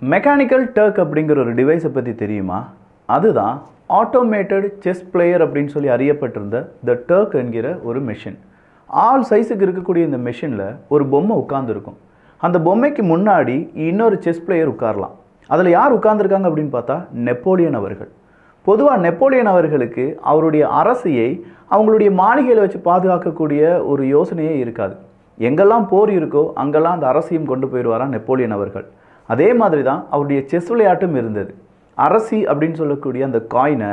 Mechanical Turk அப்படிங்கிற ஒரு டிவைஸை பற்றி தெரியுமா? அதுதான் ஆட்டோமேட்டட் செஸ் பிளேயர் அப்படின்னு சொல்லி அறியப்பட்டிருந்த த டர்க் என்கிற ஒரு மெஷின். ஆல் சைஸுக்கு இருக்கக்கூடிய இந்த மெஷினில் ஒரு பொம்மை உட்கார்ந்துருக்கும். அந்த பொம்மைக்கு முன்னாடி இன்னொரு செஸ் பிளேயர் உட்காரலாம். அதில் யார் உட்கார்ந்துருக்காங்க அப்படின்னு பார்த்தா நெப்போலியன் அவர்கள். பொதுவாக நெப்போலியன் அவர்களுக்கு அவருடைய அரசியை அவங்களுடைய மாளிகையில் வச்சு பாதுகாக்கக்கூடிய ஒரு யோசனையே இருக்காது. எங்கெல்லாம் போர் இருக்கோ அங்கெல்லாம் அந்த அரசியும் கொண்டு போயிடுவாராம் நெப்போலியன் அவர்கள். அதே மாதிரி தான் அவருடைய செஸ் விளையாட்டும் இருந்தது. அரசி அப்படின்னு சொல்லக்கூடிய அந்த காயினை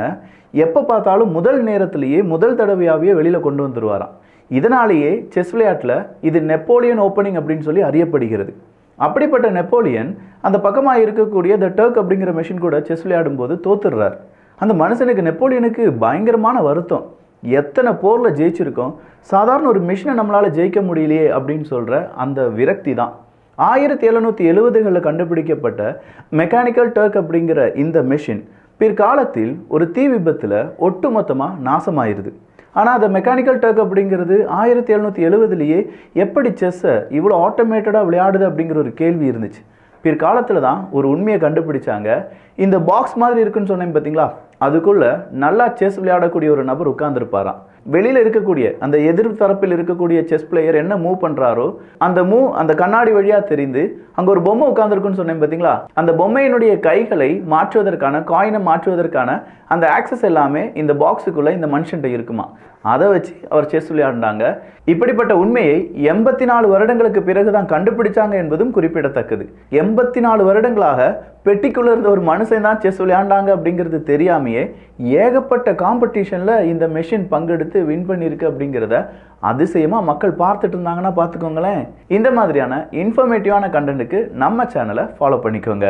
எப்போ பார்த்தாலும் முதல் நேரத்திலேயே முதல் தடவையாகவே வெளியில் கொண்டு வந்துடுவாராம். இதனாலேயே செஸ் விளையாட்டில் இது நெப்போலியன் ஓப்பனிங் அப்படின்னு சொல்லி அறியப்படுகிறது. அப்படிப்பட்ட நெப்போலியன் அந்த பக்கமாக இருக்கக்கூடிய த டர்க் அப்படிங்கிற மெஷின் கூட செஸ் விளையாடும் போது தோத்துடுறார். அந்த மனுஷனுக்கு நெப்போலியனுக்கு பயங்கரமான வருத்தம். எத்தனை போரில் ஜெயிச்சிருக்கோம், சாதாரண ஒரு மிஷினை நம்மளால் ஜெயிக்க முடியலையே அப்படின்னு சொல்கிற அந்த விரக்தி தான் 1770களில் கண்டுபிடிக்கப்பட்ட மெக்கானிக்கல் டர்க் அப்படிங்கிற இந்த மெஷின் பிற்காலத்தில் ஒரு தீ விபத்தில் ஒட்டுமொத்தமாக நாசமாயிருது. ஆனால் அந்த மெக்கானிக்கல் டர்க் அப்படிங்கிறது 1770லேயே எப்படி செஸ்ஸை இவ்வளோ ஆட்டோமேட்டடாக விளையாடுது அப்படிங்கிற ஒரு கேள்வி இருந்துச்சு. பிற்காலத்தில் தான் ஒரு உண்மையை கண்டுபிடிச்சாங்க. இந்த பாக்ஸ் மாதிரி இருக்குன்னு சொன்னேன் பார்த்தீங்களா, அதுக்குள்ளே நல்லா செஸ் விளையாடக்கூடிய ஒரு நபர் உட்கார்ந்துருப்பாராம். வெளியில் இருக்கக்கூடிய அந்த எதிர் தரப்பில் இருக்கக்கூடிய செஸ் பிளேயர் என்ன மூவ் பண்ணுறாரோ அந்த மூவ் அந்த கண்ணாடி வழியாக தெரிந்து அங்கே ஒரு பொம்மை உட்காந்துருக்குன்னு சொன்னேன் பார்த்தீங்களா, அந்த பொம்மையினுடைய கைகளை மாற்றுவதற்கான காயினை மாற்றுவதற்கான அந்த ஆக்சஸ் எல்லாமே இந்த பாக்ஸுக்குள்ளே இந்த மனுஷன்ட்ட இருக்குமா. அதை வச்சு அவர் செஸ் விளையாடினாங்க. இப்படிப்பட்ட உண்மையை 84 வருடங்களுக்கு பிறகு தான் கண்டுபிடிச்சாங்க என்பதும் குறிப்பிடத்தக்கது. 84 வருடங்களாக பெட்டிக்குள்ள இருந்த ஒரு மனுஷன் தான் செஸ் விளையாண்டாங்க அப்படிங்கிறது தெரியாமையே ஏகப்பட்ட காம்படிஷனில் இந்த மெஷின் பங்கெடுத்து வின் பண்ணியிருக்கு அப்படிங்கிறத அதிசயமாக மக்கள் பார்த்துட்டு இருந்தாங்கன்னா பார்த்துக்கோங்களேன். இந்த மாதிரியான இன்ஃபர்மேட்டிவான கண்டென்ட்டுக்கு நம்ம சேனலை ஃபாலோ பண்ணிக்கோங்க.